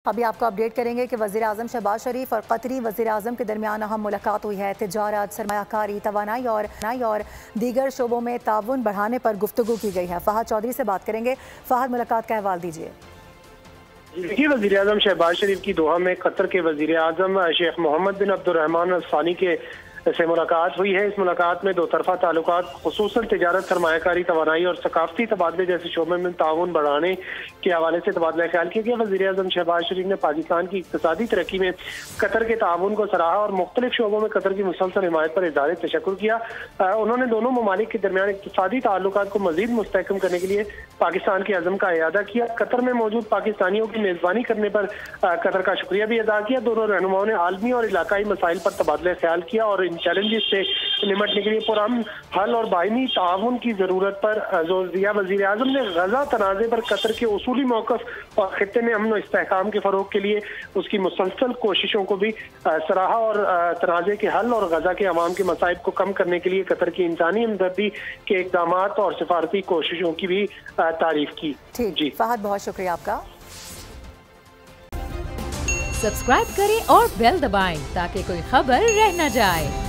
अभी आपको अपडेट करेंगे कि वज़ीर आज़म शहबाज शरीफ और कतरी वज़ीर आज़म के दरमियान अहम मुलाकात हुई है। तिजारत, सरमायाकारी, तवानाई और दीगर शोबों में ताउन बढ़ाने पर गुफ्तगू की गई है। फ़हद चौधरी से बात करेंगे। फ़हद, मुलाकात का अहवाल दीजिए। देखिए, वज़ीर आज़म शहबाज शरीफ की दोहा में कतर के वज़ीर आज़म शेख मोहम्मद बिन अब्दुर्रहमान अल सानी के से मुलाकात हुई है। इस मुलाकात में दो तरफा ताल्लुकात, खुसूसन तिजारत, सरमायाकारी, तवानाई और सकाफती तबादले जैसे शोबे में ताउन बढ़ाने के हवाले से तबादला ख्याल किया गया। वज़ीर आज़म शहबाज शरीफ ने पाकिस्तान की इक़्तिसादी तरक्की में कतर के ताउन को सराहा और मुख्तलिफ शोबों में कतर की मुसलसल हिमायत पर इज़हार तशक्कुर किया। उन्होंने दोनों ममालिक के दरमियान इक़्तिसादी ताल्लुकात को मज़ीद मुस्तहकम करने के लिए पाकिस्तान के अज़म का इयादा किया। कतर में मौजूद पाकिस्तानियों की मेज़बानी करने पर कतर का शुक्रिया भी अदा किया। दोनों रहनुमाओं ने आलमी और इलाकाई मसाइल पर तबादला ख्याल किया और इन चैलेंजेस से निपटने के लिए पुरअमन हल और बाइनी ताउन की जरूरत पर जोर दिया। वज़ीर आज़म ने गजा तनाज़े पर कतर के उसूली मौक़िफ़ और खित्ते में अमन और इस्तेहकाम के फ़रोग़ के लिए उसकी मुसलसल कोशिशों को भी सराहा और तनाज़े के हल और गजा के अवाम के मसाइब को कम करने के लिए कतर की इंसानी हमदर्दी के इक़दाम और सिफारती कोशिशों की भी तारीफ की। जी फ़हद, बहुत शुक्रिया आपका। सब्सक्राइब करें और बेल दबाएं ताकि कोई खबर रह न जाए।